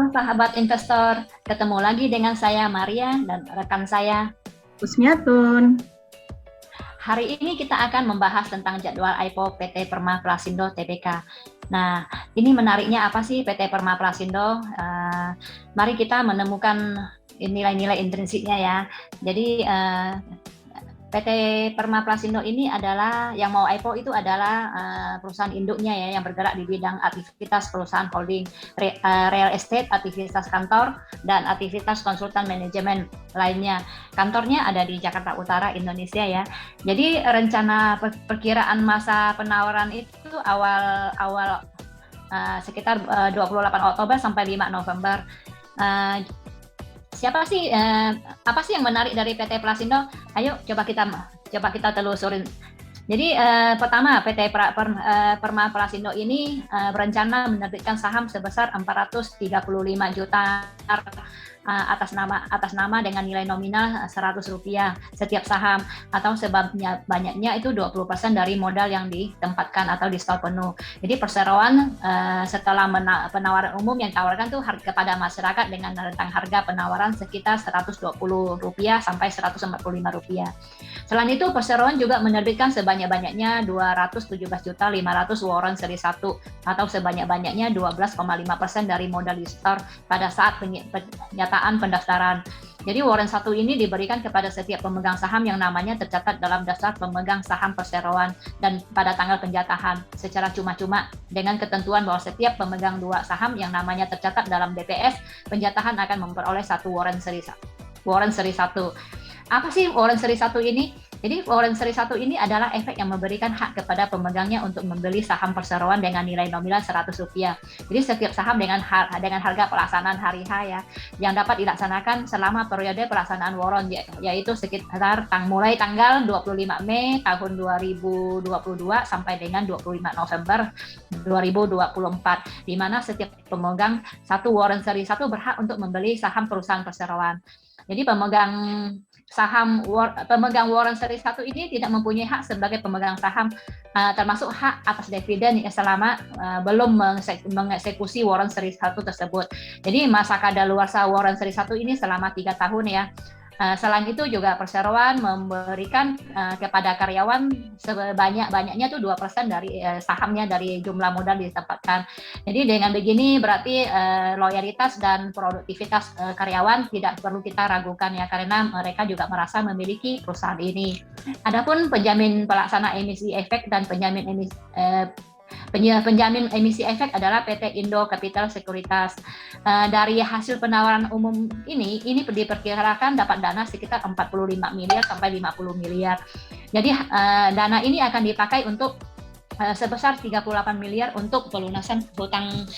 sahabat investor, ketemu lagi dengan saya Maria dan rekan saya. Kusmiatun. Hari ini kita akan membahas tentang jadwal IPO PT Perma Prasindo Tbk. Nah, ini menariknya apa sih PT Perma Prasindo? Mari kita menemukan nilai-nilai intrinsiknya ya. Jadi PT Perma Prasindo ini adalah yang mau IPO itu adalah perusahaan induknya ya yang bergerak di bidang aktivitas perusahaan holding, real estate, aktivitas kantor, dan aktivitas konsultan manajemen lainnya. Kantornya ada di Jakarta Utara, Indonesia ya. Jadi rencana perkiraan masa penawaran itu awal sekitar 28 Oktober sampai 5 November. Apa sih yang menarik dari PT Prasindo? Ayo coba kita telusurin. Jadi pertama PT Perma Prasindo ini berencana menerbitkan saham sebesar 435 juta atas nama dengan nilai nominal Rp100 setiap saham, atau banyaknya itu 20% dari modal yang ditempatkan atau di store penuh. Jadi perseroan setelah penawaran umum yang ditawarkan tuh kepada masyarakat dengan rentang harga penawaran sekitar Rp120 sampai Rp145. Selain itu perseroan juga menerbitkan sebanyak-banyaknya 217.500 warrant seri 1 atau sebanyak-banyaknya 12,5% dari modal di store pada saat penyataan pendaftaran. Jadi warrant 1 ini diberikan kepada setiap pemegang saham yang namanya tercatat dalam daftar pemegang saham perseroan dan pada tanggal penjatahan secara cuma-cuma dengan ketentuan bahwa setiap pemegang 2 saham yang namanya tercatat dalam DPS penjatahan akan memperoleh 1 warrant seri 1. Apa sih warrant seri 1 ini? Jadi warrant seri 1 ini adalah efek yang memberikan hak kepada pemegangnya untuk membeli saham perseroan dengan nilai nominal Rp100. Jadi setiap saham dengan harga pelaksanaan hari H ya, yang dapat dilaksanakan selama periode pelaksanaan warrant, yaitu sekitar mulai tanggal 25 Mei tahun 2022 sampai dengan 25 November 2024, di mana setiap pemegang 1 warrant seri 1 berhak untuk membeli saham perusahaan perseroan. Jadi pemegang warrant seri 1 ini tidak mempunyai hak sebagai pemegang saham, termasuk hak atas dividen selama belum mengeksekusi warrant seri 1 tersebut. Jadi masa kadaluarsa warrant seri 1 ini selama 3 tahun ya. Selain itu juga perseroan memberikan kepada karyawan sebanyak-banyaknya tuh 2% dari sahamnya dari jumlah modal ditempatkan. Jadi dengan begini berarti loyalitas dan produktivitas karyawan tidak perlu kita ragukan ya, karena mereka juga merasa memiliki perusahaan ini. Adapun penjamin pelaksana emisi efek dan penjamin emisi efek adalah PT Indo Capital Sekuritas. Dari hasil penawaran umum ini diperkirakan dapat dana sekitar 45 miliar sampai 50 miliar. Jadi dana ini akan dipakai untuk sebesar 38 miliar untuk pelunasan hutang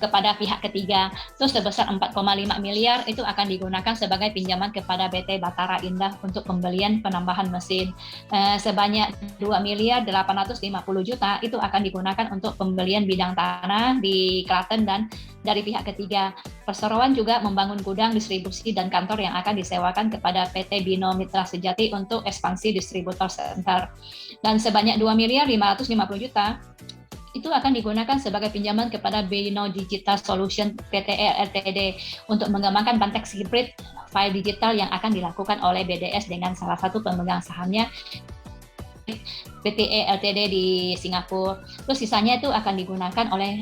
kepada pihak ketiga. Terus sebesar 4,5 miliar itu akan digunakan sebagai pinjaman kepada PT Batara Indah untuk pembelian penambahan mesin. Sebanyak 2 miliar 850 juta itu akan digunakan untuk pembelian bidang tanah di Klaten dan dari pihak ketiga. Perseroan juga membangun gudang distribusi dan kantor yang akan disewakan kepada PT Bino Mitra Sejati untuk ekspansi distributor center. Dan sebanyak 2 miliar 550 juta itu akan digunakan sebagai pinjaman kepada Bino Digital Solution PTE Ltd untuk mengembangkan Bantex Hybrid file digital yang akan dilakukan oleh BDS dengan salah satu pemegang sahamnya PTE Ltd di Singapura. Terus sisanya itu akan digunakan oleh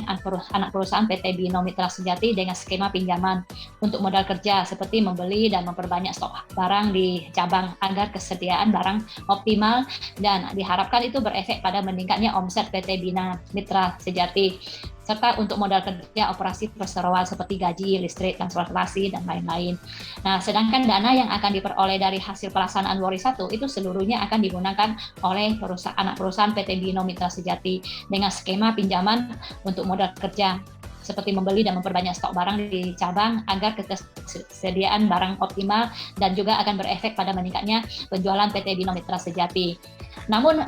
anak perusahaan PT Bino Mitra Sejati dengan skema pinjaman untuk modal kerja seperti membeli dan memperbanyak stok barang di cabang agar kesediaan barang optimal, dan diharapkan itu berefek pada meningkatnya omset PT Bino Mitra Sejati, serta untuk modal kerja operasi perseroan seperti gaji, listrik, transportasi, dan lain-lain. Nah, sedangkan dana yang akan diperoleh dari hasil pelaksanaan Wari 1 itu seluruhnya akan digunakan oleh anak perusahaan PT Bino Mitra Sejati dengan skema pinjaman untuk modal kerja seperti membeli dan memperbanyak stok barang di cabang agar ketersediaan barang optimal, dan juga akan berefek pada meningkatnya penjualan PT Bino Mitra Sejati. Namun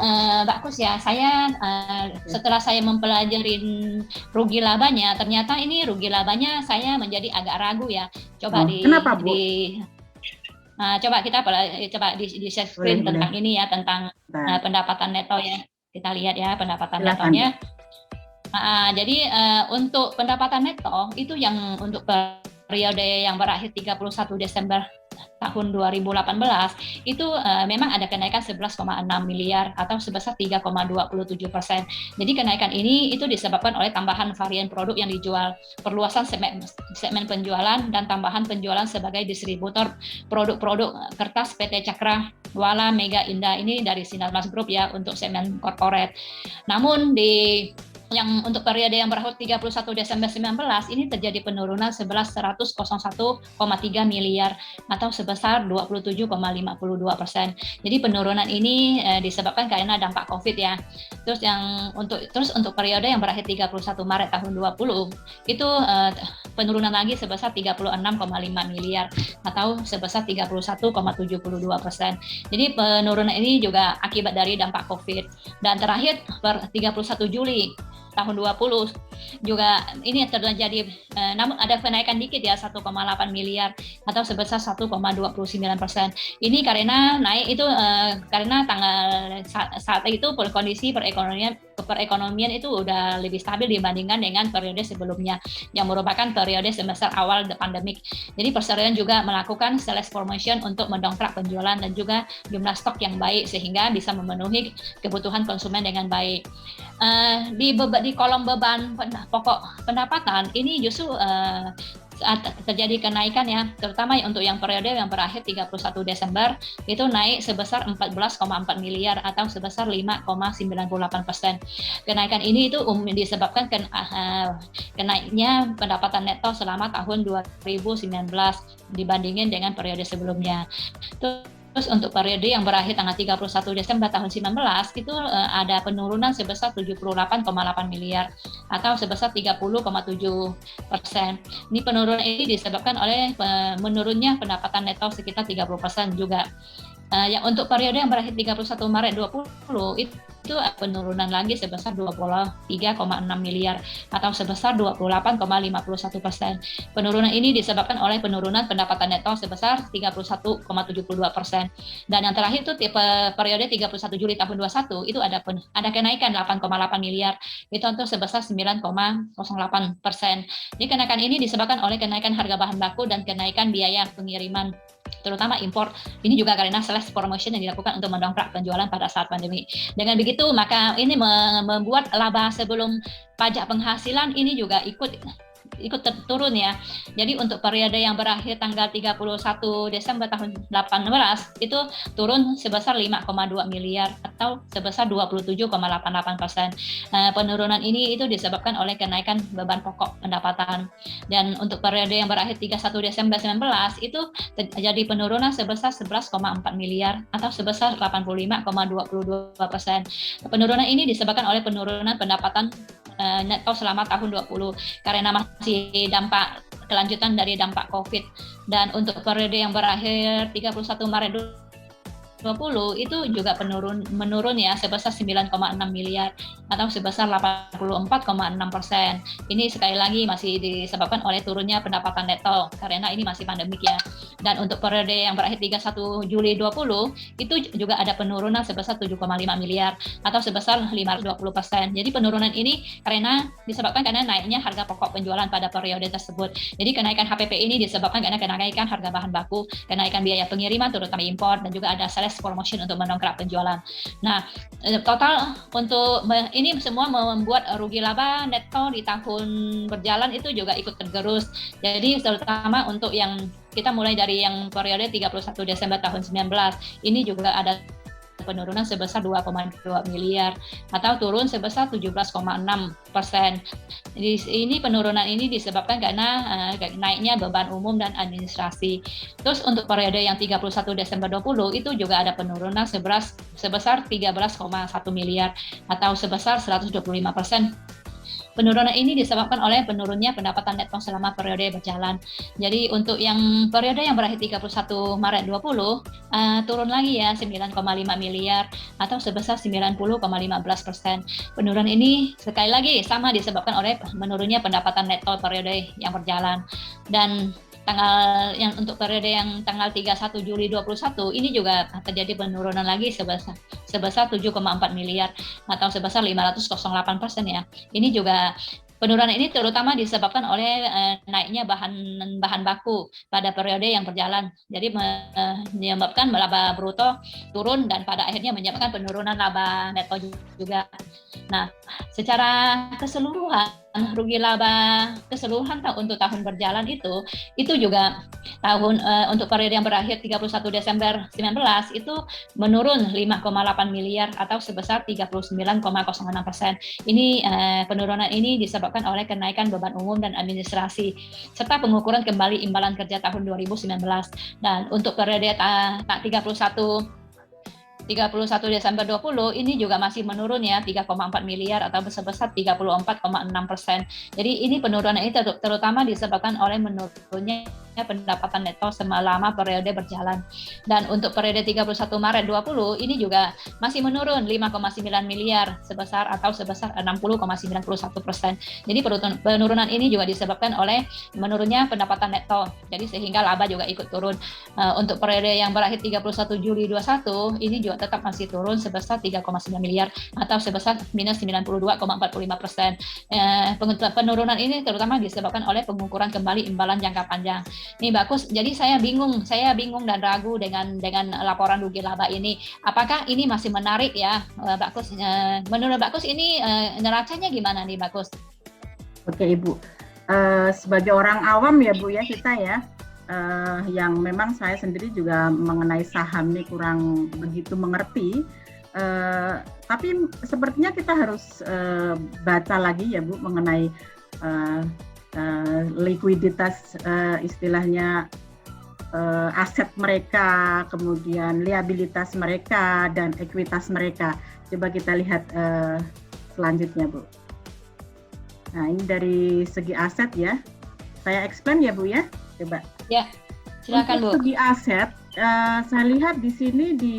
Mbak Kus ya, saya setelah saya mempelajari rugi labanya, ternyata ini rugi labanya saya menjadi agak ragu ya. Coba kenapa, Bu? Coba kita di share screen tentang ini ya, tentang pendapatan neto ya. Kita lihat ya pendapatan netonya. Jadi untuk pendapatan neto itu yang untuk periode yang berakhir 31 Desember tahun 2018 itu memang ada kenaikan 11,6 miliar atau sebesar 3,27%. Jadi kenaikan ini itu disebabkan oleh tambahan varian produk yang dijual, perluasan segmen penjualan dan tambahan penjualan sebagai distributor produk-produk kertas PT Cakra, Wala, Mega Indah ini dari Sinarmas Group ya untuk segmen corporate. Namun yang untuk periode yang berakhir 31 Desember 19 ini terjadi penurunan 101,3 miliar atau sebesar 27,52%. Jadi penurunan ini disebabkan karena dampak Covid ya. Terus untuk periode yang berakhir 31 Maret tahun 20 itu penurunan lagi sebesar 36,5 miliar atau sebesar 31,72%. Jadi penurunan ini juga akibat dari dampak Covid. Dan terakhir per 31 Juli tahun 20 juga ini terjadi namun ada kenaikan dikit ya 1,8 miliar atau sebesar 1,29%. Ini karena naik itu karena saat itu kondisi perekonomian itu udah lebih stabil dibandingkan dengan periode sebelumnya yang merupakan periode semester awal pandemik. Jadi perserian juga melakukan sales promotion untuk mendongkrak penjualan dan juga jumlah stok yang baik sehingga bisa memenuhi kebutuhan konsumen dengan baik. Di kolom beban pokok pendapatan ini justru terjadi kenaikan ya, terutama untuk yang periode yang berakhir 31 Desember itu naik sebesar 14,4 miliar atau sebesar 5,98%. Kenaikan ini itu disebabkan kenaiknya pendapatan neto selama tahun 2019 dibandingin dengan periode sebelumnya. Terus untuk periode yang berakhir tanggal 31 Desember tahun 19 itu ada penurunan sebesar 78,8 miliar atau sebesar 30,7%. Ini penurunan ini disebabkan oleh menurunnya pendapatan neto sekitar 30% juga. Yang untuk periode yang berakhir 31 Maret 20 itu penurunan lagi sebesar 23,6 miliar atau sebesar 28,51%. Penurunan ini disebabkan oleh penurunan pendapatan neto sebesar 31,72%. Dan yang terakhir itu periode 31 Juli tahun 2021 itu ada kenaikan 8,8 miliar itu untuk sebesar 9,08%. Jadi kenaikan ini disebabkan oleh kenaikan harga bahan baku dan kenaikan biaya pengiriman terutama impor. Ini juga karena sales promotion yang dilakukan untuk mendongkrak penjualan pada saat pandemi. Dengan begitu maka ini membuat laba sebelum pajak penghasilan ini juga ikut turun ya. Jadi untuk periode yang berakhir tanggal 31 Desember tahun 2018 itu turun sebesar 5,2 miliar atau sebesar 27,88%. Penurunan ini itu disebabkan oleh kenaikan beban pokok pendapatan. Dan untuk periode yang berakhir 31 Desember 2019 itu terjadi penurunan sebesar 11,4 miliar atau sebesar 85,22%. Penurunan ini disebabkan oleh penurunan pendapatan neto selama tahun 20 karena masih dampak kelanjutan dari dampak Covid. Dan untuk periode yang berakhir 31 Maret 2020 itu juga menurun ya sebesar 9,6 miliar atau sebesar 84,6%. Ini sekali lagi masih disebabkan oleh turunnya pendapatan neto karena ini masih pandemik ya. Dan untuk periode yang berakhir 31 Juli 2020 itu juga ada penurunan sebesar 7,5 miliar atau sebesar 520%. Jadi penurunan ini disebabkan karena naiknya harga pokok penjualan pada periode tersebut. Jadi kenaikan HPP ini disebabkan karena kenaikan harga bahan baku, kenaikan biaya pengiriman terutama impor dan juga ada sales promotion untuk mendongkrak penjualan. Nah, total untuk ini semua membuat rugi laba neto di tahun berjalan itu juga ikut tergerus. Jadi terutama untuk yang kita mulai dari yang periode 31 Desember tahun 19 ini juga ada penurunan sebesar 2,2 miliar atau turun sebesar 17,6%. Ini penurunan ini disebabkan karena naiknya beban umum dan administrasi. Terus untuk periode yang 31 Desember 20 itu juga ada penurunan sebesar 13,1 miliar atau sebesar 125%. Penurunan ini disebabkan oleh penurunnya pendapatan neto selama periode berjalan. Jadi untuk yang periode yang berakhir 31 Maret 20 turun lagi ya 9,5 miliar atau sebesar 90,15%. Penurunan ini sekali lagi sama disebabkan oleh menurunnya pendapatan neto periode yang berjalan. Dan yang untuk periode yang tanggal 31 Juli 21 ini juga terjadi penurunan lagi sebesar 7,4 miliar atau sebesar 508% ya. Ini juga penurunan ini terutama disebabkan oleh naiknya bahan baku pada periode yang berjalan. Jadi menyebabkan laba bruto turun dan pada akhirnya menyebabkan penurunan laba neto juga. Nah, secara keseluruhan rugi laba keseluruhan untuk tahun berjalan itu juga untuk periode yang berakhir 31 Desember 19 itu menurun 5,8 miliar atau sebesar 39,06%. Ini penurunan ini disebabkan oleh kenaikan beban umum dan administrasi serta pengukuran kembali imbalan kerja tahun 2019. Dan untuk periode 31 Desember 20 ini juga masih menurun ya 3,4 miliar atau sebesar 34,6%. Jadi ini penurunan ini terutama disebabkan oleh menurunnya pendapatan neto selama periode berjalan. Dan untuk periode 31 Maret 20 ini juga masih menurun 5,9 miliar sebesar 60,91%. Jadi penurunan ini juga disebabkan oleh menurunnya pendapatan neto. Jadi sehingga laba juga ikut turun. Untuk periode yang berakhir 31 Juli 21 ini juga tetap masih turun sebesar 3,9 miliar atau sebesar minus 92,45%. Penurunan ini terutama disebabkan oleh pengukuran kembali imbalan jangka panjang. Nih Bagus, jadi saya bingung dan ragu dengan laporan rugi laba ini. Apakah ini masih menarik ya, Bagus? Menurut Bagus ini neracanya gimana nih, Bagus? Oke Ibu, sebagai orang awam ya Bu ya kita ya, yang memang saya sendiri juga mengenai saham ini kurang begitu mengerti. Tapi sepertinya kita harus baca lagi ya Bu mengenai likuiditas istilahnya aset mereka, kemudian liabilitas mereka dan ekuitas mereka. Coba kita lihat selanjutnya Bu. Nah ini dari segi aset ya, saya explain ya Bu ya, coba. Ya, silakan Bu. Untuk segi aset, saya lihat di sini di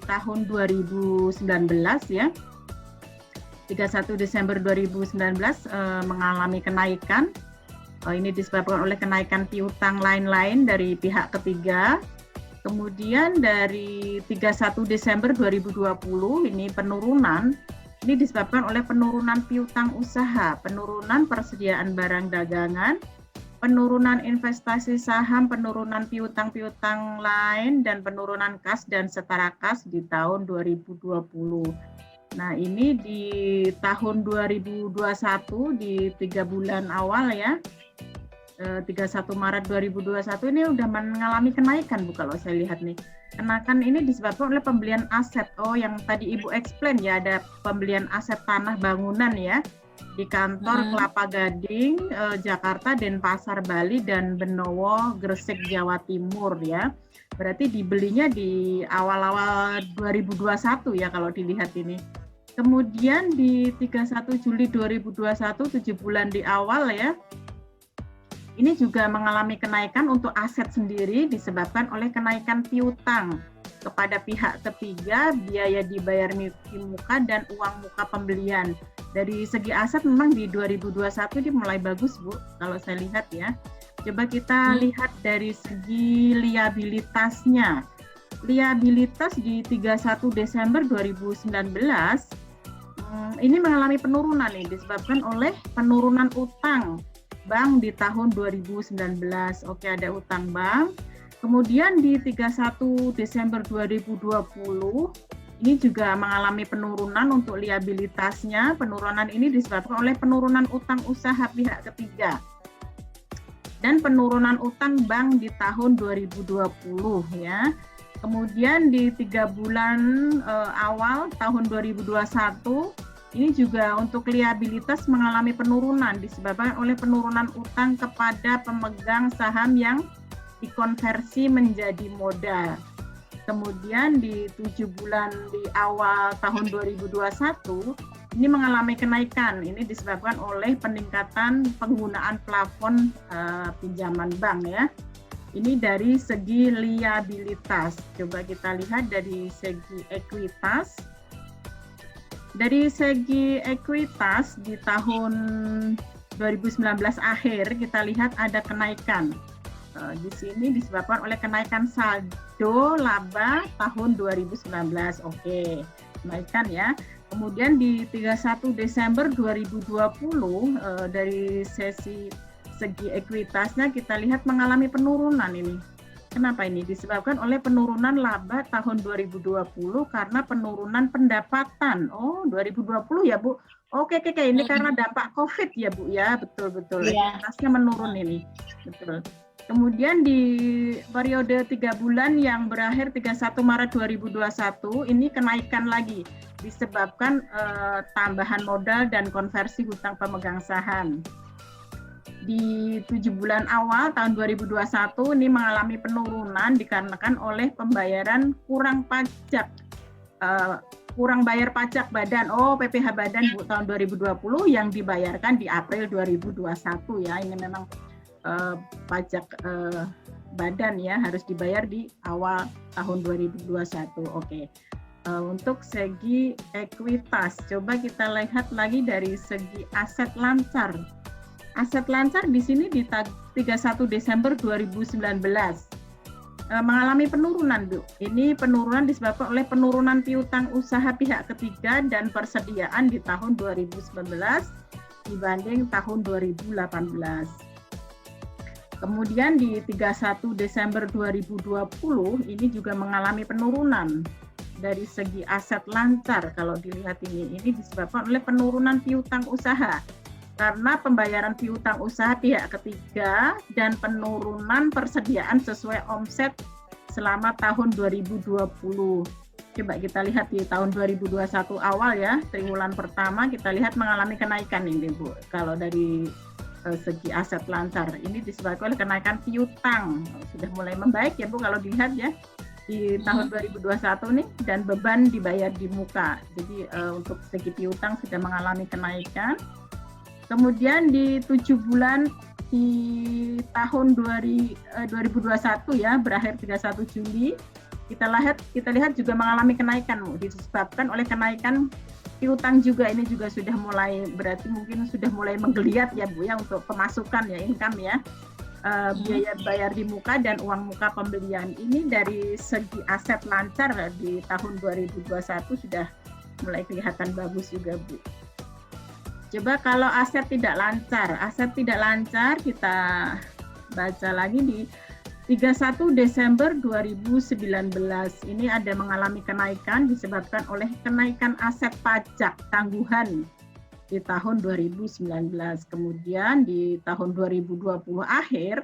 tahun 2019 ya, 31 Desember 2019 mengalami kenaikan. Ini disebabkan oleh kenaikan piutang lain-lain dari pihak ketiga. Kemudian dari 31 Desember 2020 ini penurunan. Ini disebabkan oleh penurunan piutang usaha, penurunan persediaan barang dagangan, penurunan investasi saham, penurunan piutang-piutang lain, dan penurunan kas dan setara kas di tahun 2020. Nah ini di tahun 2021 di 3 bulan awal ya, 31 Maret 2021 ini udah mengalami kenaikan Bu kalau saya lihat nih. Kenaikan ini disebabkan oleh pembelian aset. Oh yang tadi Ibu explain ya, ada pembelian aset tanah bangunan ya di kantor Kelapa Gading, Jakarta, Denpasar, Bali, dan Benowo, Gresik, Jawa Timur ya. Berarti dibelinya di awal-awal 2021 ya kalau dilihat ini. Kemudian di 31 Juli 2021, 7 bulan di awal ya, ini juga mengalami kenaikan untuk aset sendiri disebabkan oleh kenaikan piutang kepada pihak ketiga, biaya dibayar di muka, dan uang muka pembelian. Dari segi aset memang di 2021 ini mulai bagus Bu, kalau saya lihat ya. Coba kita lihat dari segi liabilitasnya. Liabilitas di 31 Desember 2019 ini mengalami penurunan nih, disebabkan oleh penurunan utang bank di tahun 2019. Oke, ada utang bank. Kemudian di 31 Desember 2020 ini juga mengalami penurunan untuk liabilitasnya. Penurunan ini disebabkan oleh penurunan utang usaha pihak ketiga dan penurunan utang bank di tahun 2020 ya. Kemudian di 3 bulan awal tahun 2021 ini juga untuk liabilitas mengalami penurunan disebabkan oleh penurunan utang kepada pemegang saham yang dikonversi menjadi modal. Kemudian di 7 bulan di awal tahun 2021 ini mengalami kenaikan. Ini disebabkan oleh peningkatan penggunaan plafon pinjaman bank ya. Ini dari segi liabilitas. Coba kita lihat dari segi ekuitas. Dari segi ekuitas di tahun 2019 akhir kita lihat ada kenaikan. Di sini disebabkan oleh kenaikan saldo laba tahun 2019. Oke, kenaikan ya. Kemudian di 31 Desember 2020 dari segi ekuitasnya kita lihat mengalami penurunan ini. Kenapa ini? Disebabkan oleh penurunan laba tahun 2020 karena penurunan pendapatan. Oh, 2020 ya, Bu. Oke. Ini karena dampak COVID ya, Bu ya. Betul. Iya. Ekuitasnya menurun ini. Betul. Kemudian di periode 3 bulan yang berakhir 31 Maret 2021 ini kenaikan lagi disebabkan tambahan modal dan konversi hutang pemegang saham. Di 7 bulan awal tahun 2021 ini mengalami penurunan dikarenakan oleh pembayaran kurang bayar pajak badan. PPh badan tahun 2020 yang dibayarkan di April 2021 ya. Ini memang pajak badan ya harus dibayar di awal tahun 2021. Oke. Untuk segi ekuitas, coba kita lihat lagi dari segi aset lancar. Aset lancar di sini di 31 Desember 2019 mengalami penurunan, Bu. Ini penurunan disebabkan oleh penurunan piutang usaha pihak ketiga dan persediaan di tahun 2019 dibanding tahun 2018. Kemudian di 31 Desember 2020 ini juga mengalami penurunan dari segi aset lancar. Kalau dilihat ini disebabkan oleh penurunan piutang usaha karena pembayaran piutang usaha pihak ketiga dan penurunan persediaan sesuai omset selama tahun 2020. Coba kita lihat di tahun 2021 awal ya, triwulan pertama kita lihat mengalami kenaikan ini, Bu. Kalau dari segi aset lancar ini disebabkan oleh kenaikan piutang. Sudah mulai membaik ya, Bu, kalau dilihat ya di tahun 2021 nih, dan beban dibayar di muka. Jadi untuk segi piutang sudah mengalami kenaikan. Kemudian di 7 bulan di tahun 2021 ya, berakhir 31 Juli, kita lihat juga mengalami kenaikan, disebabkan oleh kenaikan piutang juga. Ini juga sudah mulai, berarti mungkin sudah mulai menggeliat ya, Bu ya, untuk pemasukan ya, income ya, biaya bayar di muka dan uang muka pembelian. Ini dari segi aset lancar di tahun 2021 sudah mulai kelihatan bagus juga, Bu. Coba kalau aset tidak lancar kita baca lagi di 31 Desember 2019. Ini ada mengalami kenaikan disebabkan oleh kenaikan aset pajak tangguhan di tahun 2019. Kemudian di tahun 2020 akhir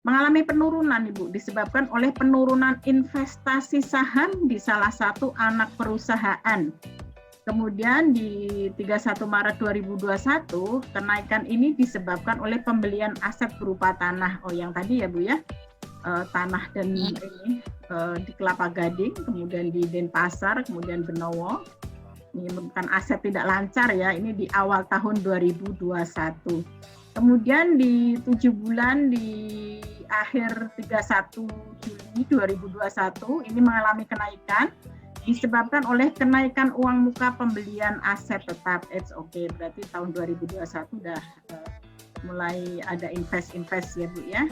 mengalami penurunan, Ibu, disebabkan oleh penurunan investasi saham di salah satu anak perusahaan. Kemudian di 31 Maret 2021, kenaikan ini disebabkan oleh pembelian aset berupa tanah. Yang tadi ya, Bu ya, tanah dan ini di Kelapa Gading, kemudian di Denpasar, kemudian Benowo. Ini bukan aset tidak lancar ya, ini di awal tahun 2021. Kemudian di 7 bulan di akhir 31 Juli 2021, ini mengalami kenaikan disebabkan oleh kenaikan uang muka pembelian aset tetap. Oke, berarti tahun 2021 sudah mulai ada invest ya, Bu ya.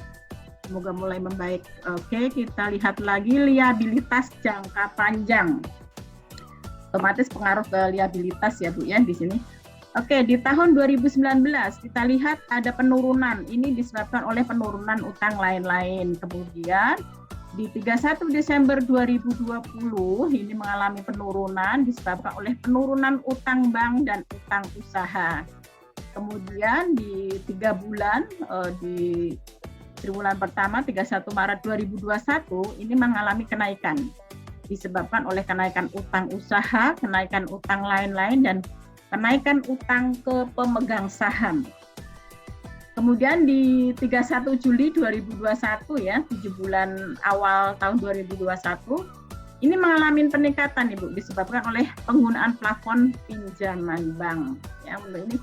Semoga mulai membaik. Oke, kita lihat lagi liabilitas jangka panjang. Otomatis pengaruh ke liabilitas ya, Bu ya, di sini. Oke, di tahun 2019 kita lihat ada penurunan. Ini disebabkan oleh penurunan utang lain-lain. Kemudian di 31 Desember 2020 ini mengalami penurunan disebabkan oleh penurunan utang bank dan utang usaha. Kemudian di 3 bulan di triwulan pertama 31 Maret 2021 ini mengalami kenaikan disebabkan oleh kenaikan utang usaha, kenaikan utang lain-lain, dan kenaikan utang ke pemegang saham. Kemudian di 31 Juli 2021 ya, 7 bulan awal tahun 2021, ini mengalami peningkatan, Ibu, disebabkan oleh penggunaan plafon pinjaman bank. Ya, ini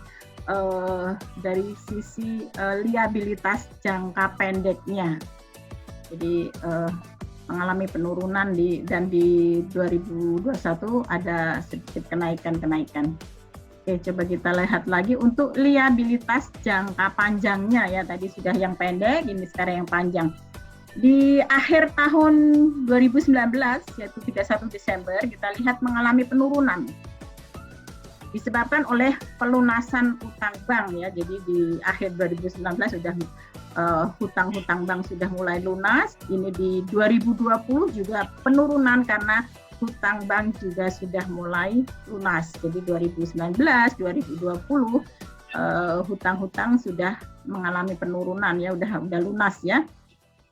dari sisi liabilitas jangka pendeknya. Jadi mengalami penurunan dan di 2021 ada sedikit kenaikan. Oke, coba kita lihat lagi untuk liabilitas jangka panjangnya ya. Tadi sudah yang pendek, ini sekarang yang panjang. Di akhir tahun 2019, yaitu 31 Desember, kita lihat mengalami penurunan. Disebabkan oleh pelunasan utang bank ya. Jadi di akhir 2019 sudah hutang-hutang bank sudah mulai lunas. Ini di 2020 juga penurunan karena hutang bank juga sudah mulai lunas. Jadi 2019, 2020 hutang-hutang sudah mengalami penurunan ya, udah lunas ya.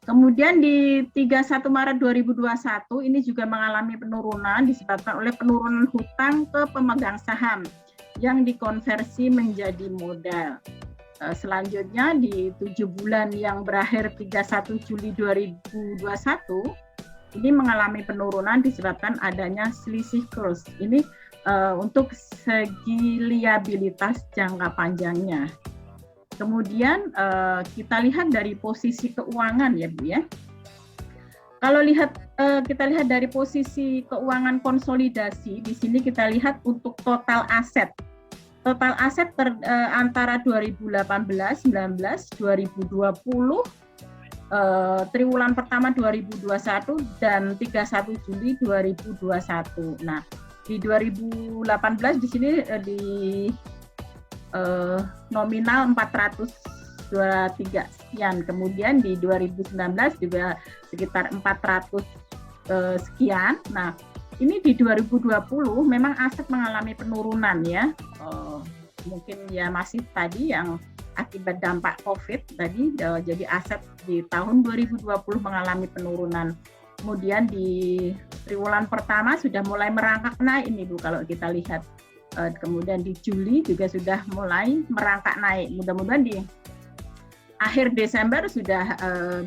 Kemudian di 31 Maret 2021 ini juga mengalami penurunan disebabkan oleh penurunan hutang ke pemegang saham yang dikonversi menjadi modal. Selanjutnya di 7 bulan yang berakhir 31 Juli 2021 ini mengalami penurunan disebabkan adanya selisih kurs. Ini untuk segi liabilitas jangka panjangnya. Kemudian kita lihat dari posisi keuangan ya Bu ya. Kalau kita lihat dari posisi keuangan konsolidasi, di sini kita lihat untuk total aset. Total aset antara 2018, 19, 2020, triwulan pertama 2021 dan 31 Juli 2021. Nah, di 2018 di sini di nominal 423 sekian. Kemudian di 2019 juga sekitar 400 sekian. Nah, ini di 2020 memang aset mengalami penurunan ya. Mungkin ya masih tadi yang akibat dampak COVID tadi, jadi aset di tahun 2020 mengalami penurunan. Kemudian di triwulan pertama sudah mulai merangkak naik ini Bu kalau kita lihat. Kemudian di Juli juga sudah mulai merangkak naik. Mudah-mudahan di akhir Desember sudah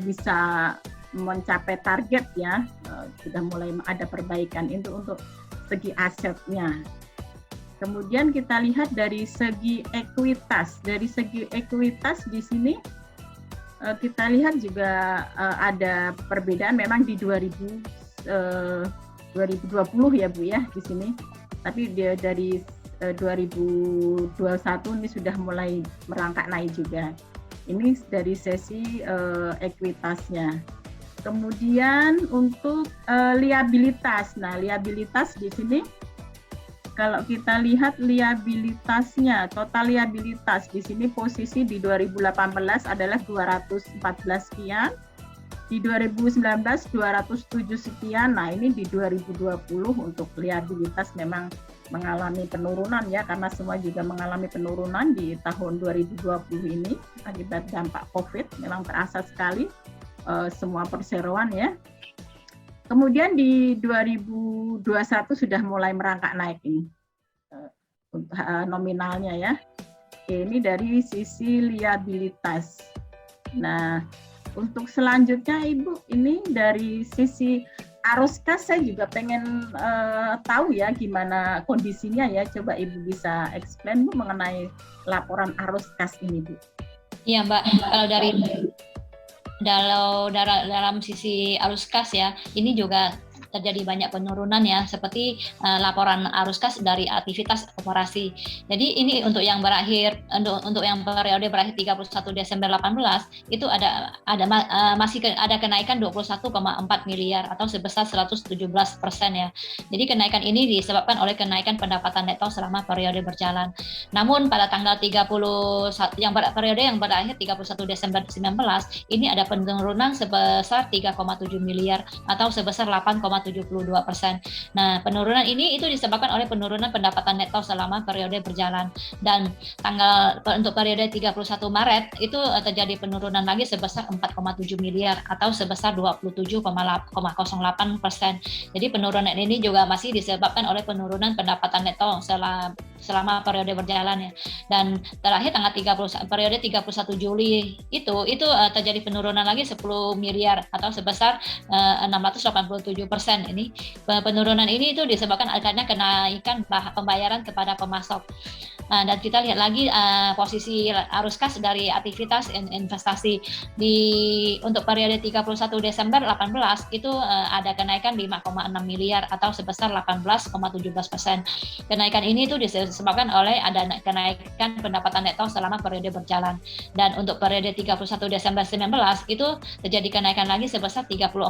bisa mencapai target ya. Sudah mulai ada perbaikan itu untuk segi asetnya. Kemudian kita lihat dari segi ekuitas. Dari segi ekuitas di sini kita lihat juga ada perbedaan memang di 2020 ya Bu ya di sini. Tapi dari 2021 ini sudah mulai merangkak naik juga. Ini dari sesi ekuitasnya. Kemudian untuk liabilitas. Nah, liabilitas di sini kalau kita lihat liabilitasnya, total liabilitas di sini posisi di 2018 adalah 214 sekian, di 2019 207 sekian. Nah, ini di 2020 untuk liabilitas memang mengalami penurunan ya, karena semua juga mengalami penurunan di tahun 2020 ini akibat dampak COVID, memang terasa sekali semua perseroan ya. Kemudian di 2021 sudah mulai merangkak naik ini nominalnya ya. Ini dari sisi liabilitas. Nah, untuk selanjutnya Ibu, ini dari sisi arus kas saya juga pengen tahu ya gimana kondisinya ya. Coba Ibu bisa explain Bu mengenai laporan arus kas ini Bu. Iya Mbak, kalau dalam sisi arus kas ya, ini juga terjadi banyak penurunan ya, seperti laporan arus kas dari aktivitas operasi. Jadi ini untuk yang berakhir, untuk yang periode berakhir 31 Desember 18 itu masih ada kenaikan 21,4 miliar atau sebesar 117% ya. Jadi kenaikan ini disebabkan oleh kenaikan pendapatan neto selama periode berjalan. Namun pada tanggal 30 periode yang berakhir 31 Desember 19 ini ada penurunan sebesar 3,7 miliar atau sebesar 8,72%. Nah, penurunan ini itu disebabkan oleh penurunan pendapatan neto selama periode berjalan, dan untuk periode 31 Maret itu terjadi penurunan lagi sebesar 4,7 miliar atau sebesar 27,08%. Jadi penurunan ini juga masih disebabkan oleh penurunan pendapatan neto selama periode berjalan ya. Dan terakhir periode 31 Juli itu terjadi penurunan lagi 10 miliar atau sebesar 687%. Ini penurunan ini itu disebabkan adanya kenaikan pembayaran kepada pemasok. Dan kita lihat lagi posisi arus kas dari aktivitas investasi untuk periode 31 Desember 18 itu ada kenaikan 5,6 miliar atau sebesar 18,17%. Kenaikan ini itu disebabkan oleh ada kenaikan pendapatan neto selama periode berjalan. Dan untuk periode 31 Desember 19 itu terjadi kenaikan lagi sebesar 34,1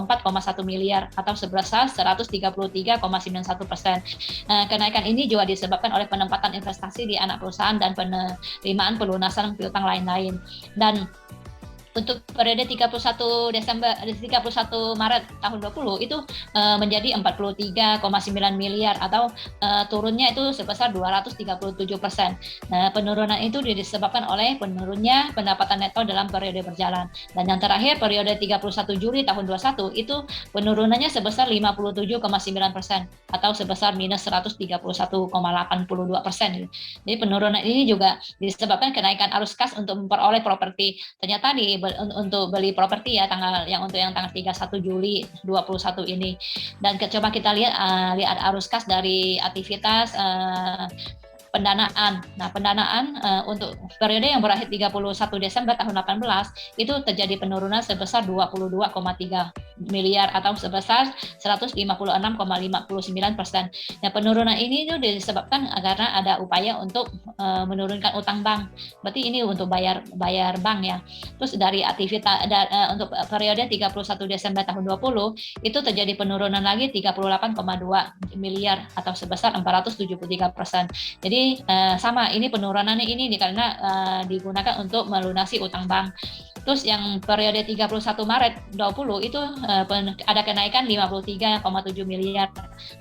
miliar atau sebesar 133,91%. Kenaikan ini juga disebabkan oleh penempatan investasi di anak perusahaan dan penerimaan pelunasan piutang lain-lain. Dan untuk periode 31 Maret tahun 20 itu menjadi 43,9 miliar atau turunnya itu sebesar 237%. Penurunan itu disebabkan oleh penurunnya pendapatan neto dalam periode berjalan. Dan yang terakhir periode 31 Juli tahun 21 itu penurunannya sebesar 57,9% atau sebesar minus 131,82%. Jadi penurunan ini juga disebabkan kenaikan arus kas untuk memperoleh properti. Ternyata untuk beli properti ya untuk yang tanggal 31 Juli 21 ini. Dan coba kita lihat arus kas dari aktivitas pendanaan. Nah, pendanaan untuk periode yang berakhir 31 Desember tahun 18 itu terjadi penurunan sebesar 22,3 miliar atau sebesar 156,59%. Nah, penurunan ini itu disebabkan karena ada upaya untuk menurunkan utang bank. Berarti ini untuk bayar bank ya. Terus dari aktivitas untuk periode 31 Desember tahun 20 itu terjadi penurunan lagi 38,2 miliar atau sebesar 473%. Jadi sama, ini penurunannya ini karena digunakan untuk melunasi utang bank. Terus yang periode 31 Maret 20 itu ada kenaikan 53,7 miliar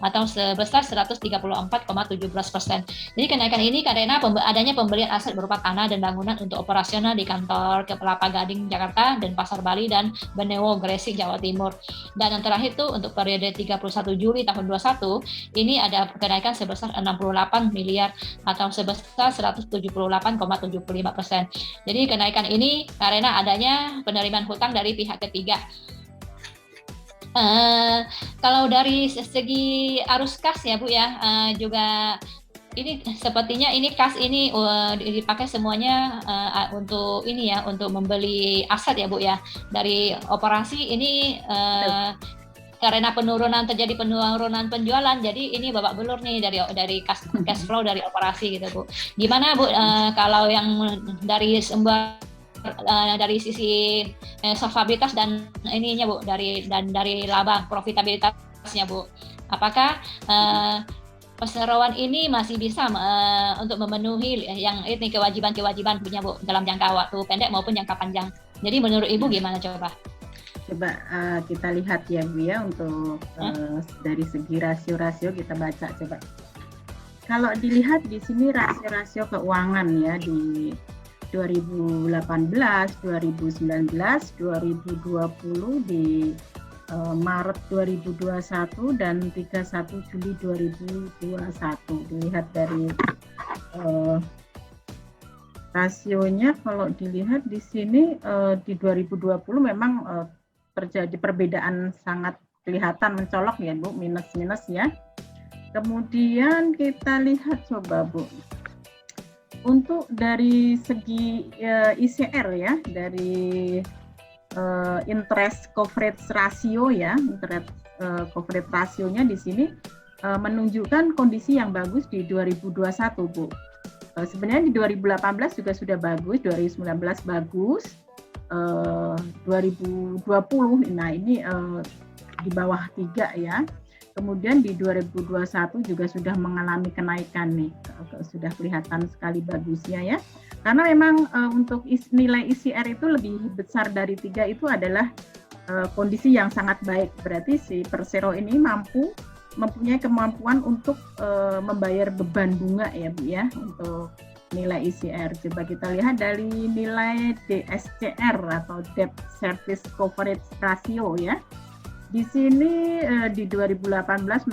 atau sebesar 134,17%. Jadi kenaikan ini karena adanya pembelian aset berupa tanah dan bangunan untuk operasional di kantor Kelapa Gading Jakarta dan Pasar Bali dan Benewo Gresik Jawa Timur. Dan yang terakhir itu untuk periode 31 Juli tahun 21 ini ada kenaikan sebesar 68 miliar atau sebesar 178,75%. Jadi kenaikan ini karena adanya penerimaan hutang dari pihak ketiga. Kalau dari segi arus kas ya Bu ya, juga ini sepertinya ini kas ini dipakai semuanya untuk ini ya, untuk membeli aset ya Bu ya. Dari operasi ini karena terjadi penurunan penjualan, jadi ini babak belur nih dari cash flow dari operasi gitu Bu. Gimana Bu kalau yang dari sumber dari sisi solvabilitas dan ininya Bu, dari laba profitabilitasnya Bu, apakah perseroan ini masih bisa untuk memenuhi yang ini kewajiban punya Bu dalam jangka waktu pendek maupun jangka panjang? Jadi menurut Ibu gimana coba? Coba kita lihat ya Bu ya, untuk dari segi rasio-rasio kita baca coba. Kalau dilihat di sini rasio-rasio keuangan ya di 2018, 2019, 2020 di Maret 2021 dan 31 Juli 2021. Dilihat dari rasionya, kalau dilihat di sini di 2020 memang terjadi perbedaan sangat kelihatan mencolok ya Bu, minus ya. Kemudian kita lihat coba Bu, untuk dari segi ICR ya, dari interest coverage ratio ya, interest coverage rasionya di sini menunjukkan kondisi yang bagus di 2021 Bu. Sebenarnya di 2018 juga sudah bagus, 2019 bagus, 2020 nah ini di bawah 3 ya. Kemudian di 2021 juga sudah mengalami kenaikan nih, sudah kelihatan sekali bagusnya ya. Karena memang untuk nilai ICR itu lebih besar dari 3 itu adalah kondisi yang sangat baik. Berarti si Persero ini mempunyai kemampuan untuk membayar beban bunga ya Bu ya, untuk nilai ICR. Coba kita lihat dari nilai DSCR atau Debt Service Coverage Ratio ya. Di sini di 2018 0,5,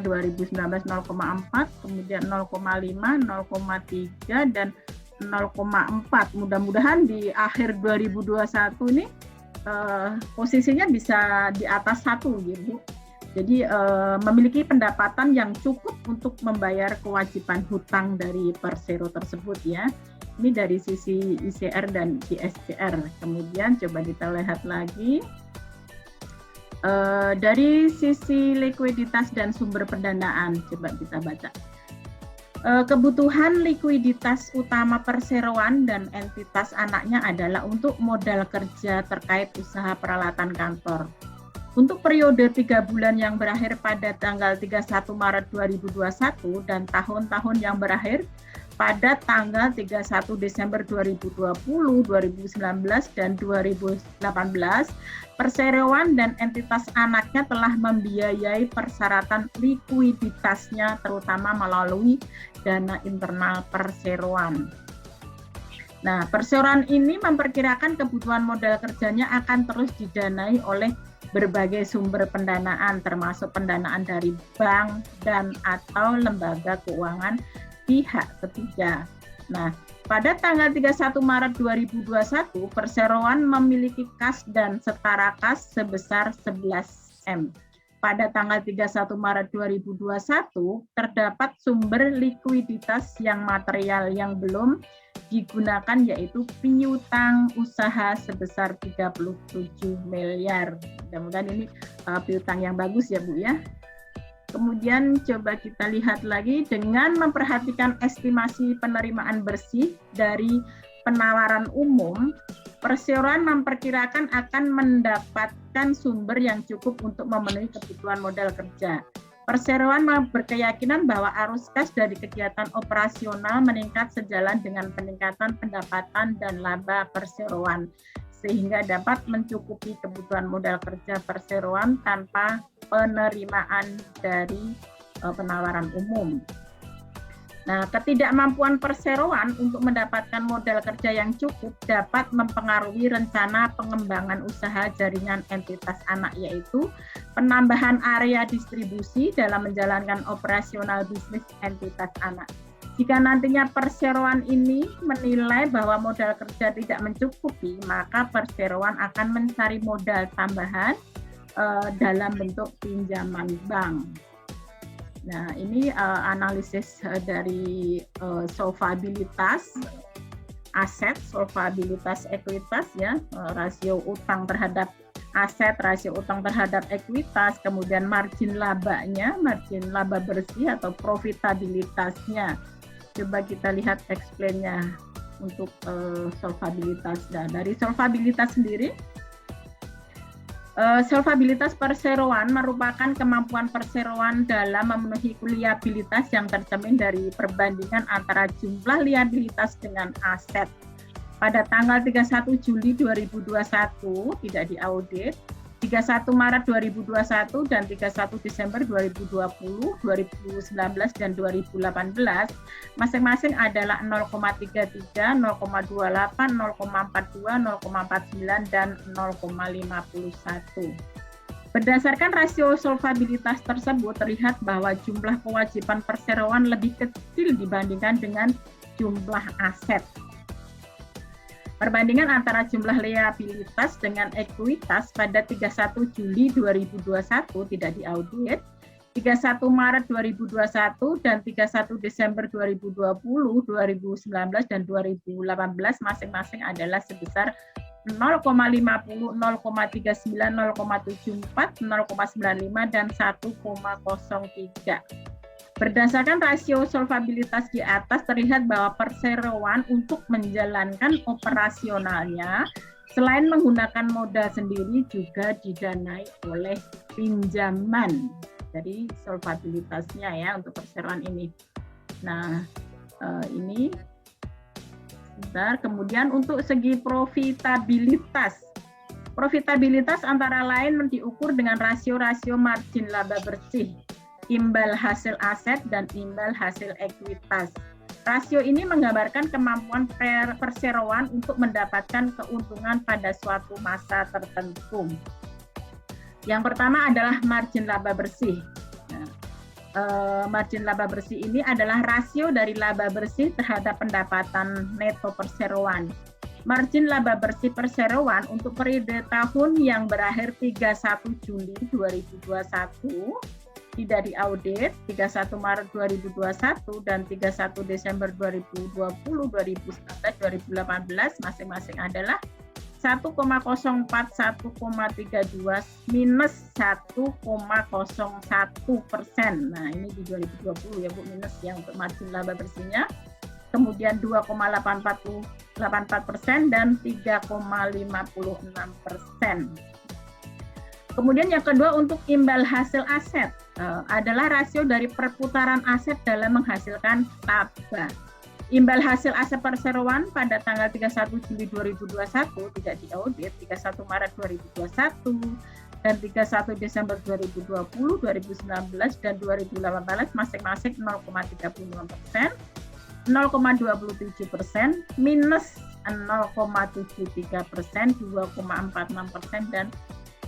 2019 0,4, kemudian 0,5, 0,3 dan 0,4. Mudah-mudahan di akhir 2021 ini posisinya bisa di atas 1 gitu. Jadi memiliki pendapatan yang cukup untuk membayar kewajiban hutang dari persero tersebut ya. Ini dari sisi ICR dan ISCR. Kemudian coba kita lihat lagi. Dari sisi likuiditas dan sumber pendanaan, coba kita baca. Kebutuhan likuiditas utama perseroan dan entitas anaknya adalah untuk modal kerja terkait usaha peralatan kantor. Untuk periode 3 bulan yang berakhir pada tanggal 31 Maret 2021 dan tahun-tahun yang berakhir pada tanggal 31 Desember 2020, 2019, dan 2018, perseroan dan entitas anaknya telah membiayai persyaratan likuiditasnya terutama melalui dana internal perseroan. Nah, perseroan ini memperkirakan kebutuhan modal kerjanya akan terus didanai oleh berbagai sumber pendanaan termasuk pendanaan dari bank dan atau lembaga keuangan pihak ketiga. Nah, pada tanggal 31 Maret 2021, perseroan memiliki kas dan setara kas sebesar 11 M. Pada tanggal 31 Maret 2021, terdapat sumber likuiditas yang material yang belum digunakan yaitu piutang usaha sebesar 37 miliar. Mudah-mudahan ini piutang yang bagus ya Bu ya. Kemudian coba kita lihat lagi dengan memperhatikan estimasi penerimaan bersih dari penawaran umum, perseroan memperkirakan akan mendapatkan sumber yang cukup untuk memenuhi kebutuhan modal kerja. Perseroan berkeyakinan bahwa arus kas dari kegiatan operasional meningkat sejalan dengan peningkatan pendapatan dan laba perseroan, sehingga dapat mencukupi kebutuhan modal kerja perseroan tanpa penerimaan dari penawaran umum. Nah, ketidakmampuan perseroan untuk mendapatkan modal kerja yang cukup dapat mempengaruhi rencana pengembangan usaha jaringan entitas anak, yaitu penambahan area distribusi dalam menjalankan operasional bisnis entitas anak. Jika nantinya perseroan ini menilai bahwa modal kerja tidak mencukupi, maka perseroan akan mencari modal tambahan dalam bentuk pinjaman bank. Nah, ini analisis dari solvabilitas aset, solvabilitas ekuitas ya, rasio utang terhadap aset, rasio utang terhadap ekuitas, kemudian margin labanya, margin laba bersih atau profitabilitasnya. Coba kita lihat explain-nya untuk solvabilitas. Nah, dari solvabilitas sendiri, solvabilitas perseroan merupakan kemampuan perseroan dalam memenuhi liabilitas yang tercermin dari perbandingan antara jumlah liabilitas dengan aset. Pada tanggal 31 Juli 2021 tidak diaudit, 31 Maret 2021 dan 31 Desember 2020, 2019 dan 2018 masing-masing adalah 0,33, 0,28, 0,42, 0,49 dan 0,51. Berdasarkan rasio solvabilitas tersebut terlihat bahwa jumlah kewajiban perseroan lebih kecil dibandingkan dengan jumlah aset. Perbandingan antara jumlah liabilitas dengan ekuitas pada 31 Juli 2021 tidak diaudit, 31 Maret 2021 dan 31 Desember 2020, 2019 dan 2018 masing-masing adalah sebesar 0,50, 0,39, 0,74, 0,95 dan 1,03. Berdasarkan rasio solvabilitas di atas terlihat bahwa perseroan untuk menjalankan operasionalnya selain menggunakan modal sendiri juga didanai oleh pinjaman. Jadi solvabilitasnya ya untuk perseroan ini. Nah, ini sebentar. Kemudian untuk segi profitabilitas. Profitabilitas antara lain diukur dengan rasio-rasio margin laba bersih, imbal hasil aset dan imbal hasil ekuitas. Rasio ini menggambarkan kemampuan perseroan untuk mendapatkan keuntungan pada suatu masa tertentu. Yang pertama adalah margin laba bersih. Margin laba bersih ini adalah rasio dari laba bersih terhadap pendapatan neto perseroan. Margin laba bersih perseroan untuk periode tahun yang berakhir 31 Juli 2021 tidak diaudit, 31 Maret 2021 dan 31 Desember 2020, 2019, 2018 masing-masing adalah 1,04, 1,32 minus 1,01%. Nah ini di 2020 ya Bu, minus yang untuk margin laba bersihnya. Kemudian 2,84% dan 3,56%. Kemudian yang kedua untuk imbal hasil aset adalah rasio dari perputaran aset dalam menghasilkan laba. Imbal hasil aset perseroan pada tanggal 31 Juli 2021 tidak diaudit, 31 Maret 2021 dan 31 Desember 2020, 2019 dan 2018 masing-masing 0,36%. 0,27%, minus 0,73%, 2,46% dan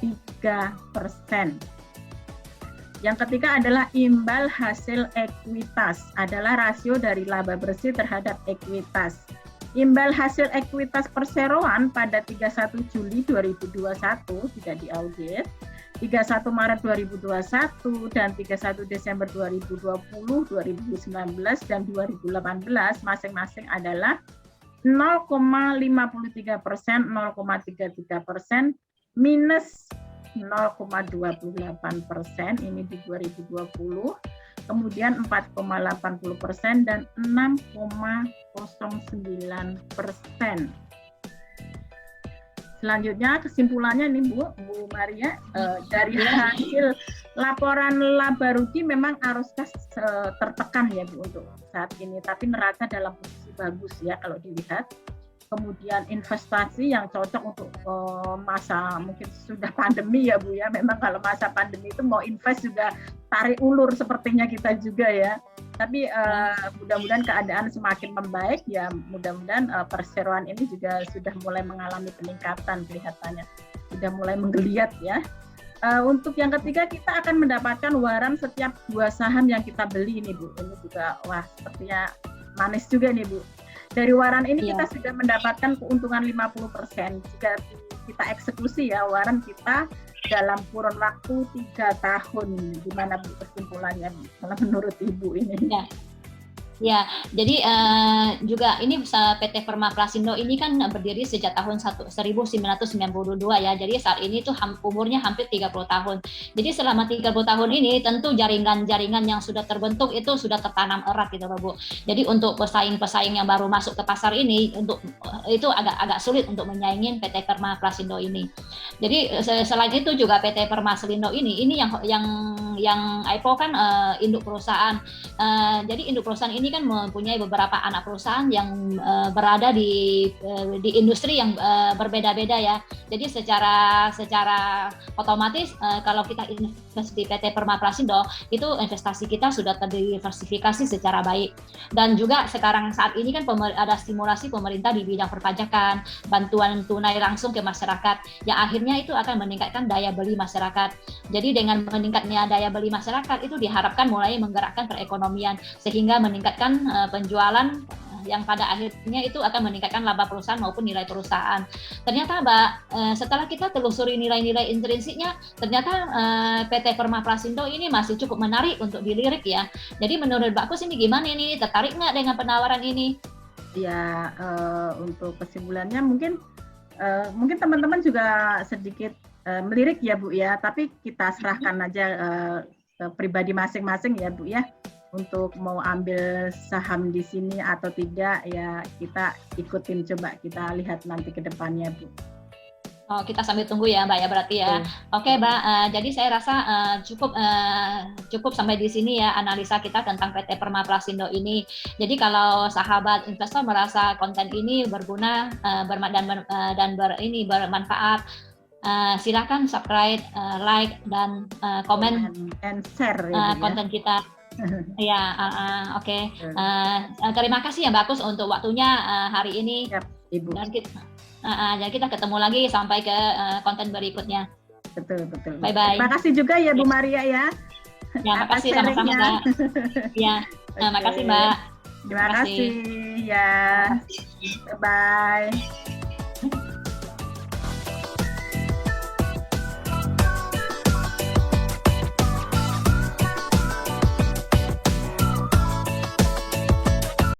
3%. Yang ketiga adalah imbal hasil ekuitas, adalah rasio dari laba bersih terhadap ekuitas. Imbal hasil ekuitas perseroan pada 31 Juli 2021 tidak diaudit, 31 Maret 2021 dan 31 Desember 2020, 2019 dan 2018 masing-masing adalah 0,53%, 0,33%, minus 0,28% ini di 2020, kemudian 4,80% dan 6,09%. Selanjutnya kesimpulannya nih Bu Maria, dari hasil laporan laba rugi memang arus kas tertekan ya Bu untuk saat ini, tapi neraca dalam posisi bagus ya kalau dilihat. Kemudian investasi yang cocok untuk masa mungkin sudah pandemi ya Bu ya, memang kalau masa pandemi itu mau invest juga tarik ulur sepertinya kita juga ya. Tapi mudah-mudahan keadaan semakin membaik ya, mudah-mudahan perseroan ini juga sudah mulai mengalami peningkatan kelihatannya, sudah mulai menggeliat ya. Untuk yang ketiga kita akan mendapatkan waran setiap 2 saham yang kita beli ini Bu. Ini juga wah sepertinya manis juga nih Bu. Dari waran ini kita sudah mendapatkan keuntungan 50% jika kita eksekusi ya waran kita dalam kurun waktu 3 tahun. Gimana Bu kesimpulannya kalau menurut Ibu ini? Ya, jadi juga ini PT Perma Plasindo ini kan berdiri sejak tahun 1992 ya. Jadi saat ini tuh umurnya hampir 30 tahun. Jadi selama 30 tahun ini tentu jaringan-jaringan yang sudah terbentuk itu sudah tertanam erat gitu loh Bu. Jadi untuk pesaing-pesaing yang baru masuk ke pasar ini itu agak sulit untuk menyaingin PT Perma Plasindo ini. Jadi selain itu juga PT Perma Plasindo ini yang IPO kan induk perusahaan. Jadi induk perusahaan ini kan mempunyai beberapa anak perusahaan yang berada di industri yang berbeda-beda ya. Jadi secara otomatis kalau kita investasi di PT Perma Plasindo itu investasi kita sudah terdiversifikasi secara baik. Dan juga sekarang saat ini kan ada stimulasi pemerintah di bidang perpajakan, bantuan tunai langsung ke masyarakat yang akhirnya itu akan meningkatkan daya beli masyarakat. Jadi dengan meningkatnya daya beli masyarakat itu diharapkan mulai menggerakkan perekonomian sehingga meningkatkan penjualan yang pada akhirnya itu akan meningkatkan laba perusahaan maupun nilai perusahaan. Ternyata Mbak, setelah kita telusuri nilai-nilai intrinsiknya, ternyata PT Perma Plasindo ini masih cukup menarik untuk dilirik ya. Jadi menurut Mbak Kus ini gimana ini? Tertarik nggak dengan penawaran ini? Ya, untuk kesimpulannya mungkin teman-teman juga sedikit melirik ya Bu ya, tapi kita serahkan aja ke pribadi masing-masing ya Bu ya. Untuk mau ambil saham di sini atau tidak ya kita ikutin, coba kita lihat nanti ke depannya Bu. Oh, kita sambil tunggu ya Mbak ya berarti ya. Oke Mbak, jadi saya rasa cukup sampai di sini ya analisa kita tentang PT Perma Plasindo ini. Jadi kalau sahabat investor merasa konten ini berguna bermanfaat, silakan subscribe, like dan komen and share ya, konten kita. Ya, oke. Terima kasih ya Mbak Kus untuk waktunya hari ini. Siap, Ibu. Dan kita ketemu lagi sampai ke konten berikutnya. Betul. Bye-bye. Terima kasih juga ya Bu Maria ya. Ya, makasih sama-sama Mbak. Ya, makasih Mbak. Terima kasih ya. Bye-bye.